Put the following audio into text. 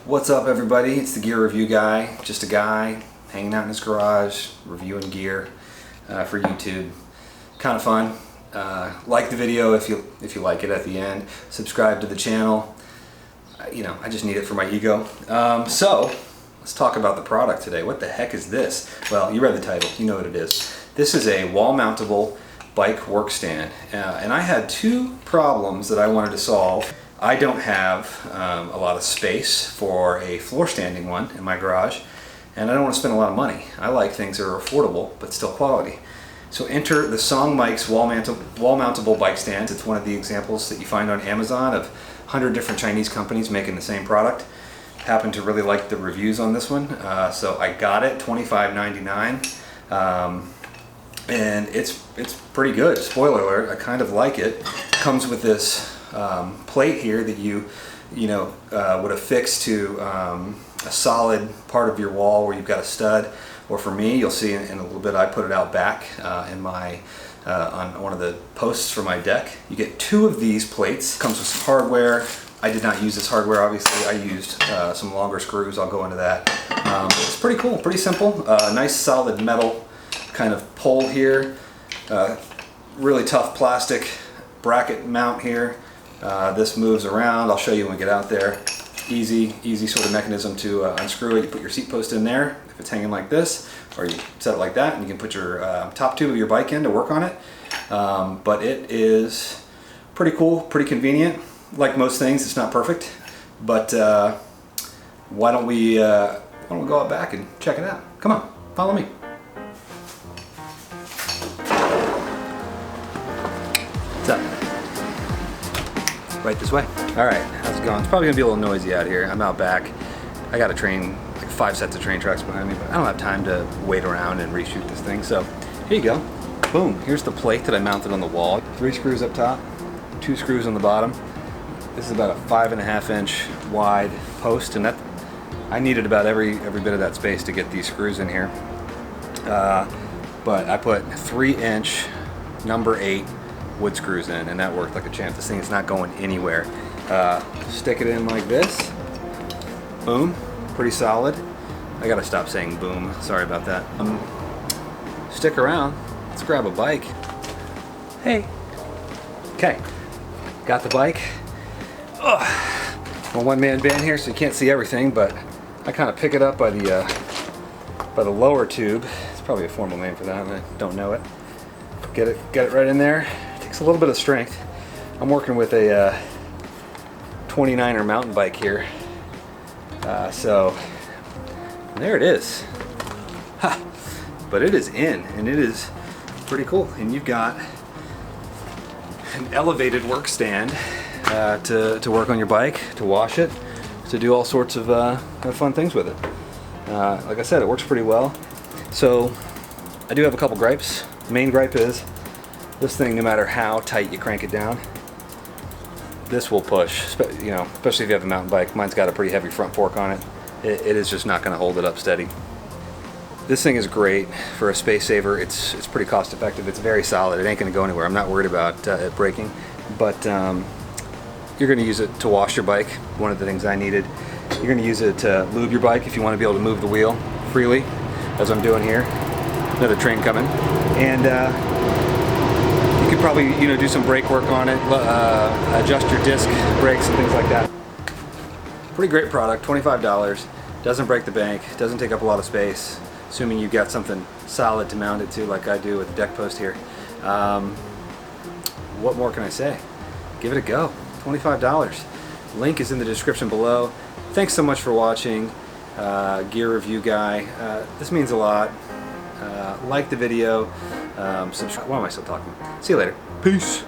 What's up, everybody? It's the Gear Review Guy. Just a guy hanging out in his garage reviewing gear for YouTube. Kind of fun. Like the video if you like it at the end. Subscribe to the channel. I just need it for my ego. So let's talk about the product today. What the heck is this? Well, you read the title. You know what it is. This is a wall-mountable bike workstand, and I had two problems that I wanted to solve. I don't have a lot of space for a floor standing one in my garage, and I don't want to spend a lot of money. I like things that are affordable but still quality. So enter the Song Mike's wall-mountable bike stand. It's one of the examples that you find on Amazon of 100 different Chinese companies making the same product. Happened to really like the reviews on this one, so I got it, $25.99. And it's pretty good. Spoiler alert, I kind of like it. Comes with this plate here that you would affix to a solid part of your wall where you've got a stud, or for me, you'll see in a little bit, I put it out back in my on one of the posts for my deck. You get two of these plates. Comes with some hardware. I did not use this hardware, obviously. I used some longer screws. I'll go into that. It's pretty cool, pretty simple. Nice solid metal kind of pole here. Really tough plastic bracket mount here. This moves around. I'll show you when we get out there. Easy sort of mechanism to unscrew it. You put your seat post in there if it's hanging like this, or you set it like that, and you can put your top tube of your bike in to work on it. But it is pretty cool, pretty convenient. Like most things, it's not perfect, but why don't we go out back and check it out? Come on, follow me. What's up? Right this way. All right, how's it going? It's probably gonna be a little noisy out here. I'm out back. I got a train, like 5 sets of train tracks behind me, but I don't have time to wait around and reshoot this thing. So here you go. Boom. Here's the plate that I mounted on the wall. 3 screws up top, 2 screws on the bottom. This is about a 5.5-inch wide post, and that I needed about every bit of that space to get these screws in here. But I put 3-inch number 8 wood screws in, and that worked like a champ. This thing is not going anywhere. Stick it in like this. Boom. Pretty solid. I gotta stop saying boom. Sorry about that. Stick around. Let's grab a bike. Hey. Okay. Got the bike. I'm a one-man band here, so you can't see everything, but I kind of pick it up by the lower tube. It's probably a formal name for that, and I don't know it. Get it right in there. Takes a little bit of strength. I'm working with a 29er mountain bike here, so there it is. Ha! But it is in, and it is pretty cool. And you've got an elevated work stand to work on your bike, to wash it, to do all sorts of fun things with it. Like I said, it works pretty well. So I do have a couple gripes. The main gripe is this thing, no matter how tight you crank it down, this will push, especially if you have a mountain bike. Mine's got a pretty heavy front fork on it. It is just not going to hold it up steady. This thing is great for a space saver. It's pretty cost effective. It's very solid. It ain't going to go anywhere. I'm not worried about it breaking, but you're going to use it to wash your bike. One of the things I needed. You're going to use it to lube your bike if you want to be able to move the wheel freely, as I'm doing here. Another train coming, and you could probably do some brake work on it, adjust your disc brakes and things like that. Pretty great product, $25. Doesn't break the bank, doesn't take up a lot of space, assuming you've got something solid to mount it to, like I do with the deck post here. What more can I say? Give it a go. $25. Link is in the description below. Thanks so much for watching. Gear Review Guy. This means a lot. Like the video. Subscribe. Why am I still talking? See you later. Peace.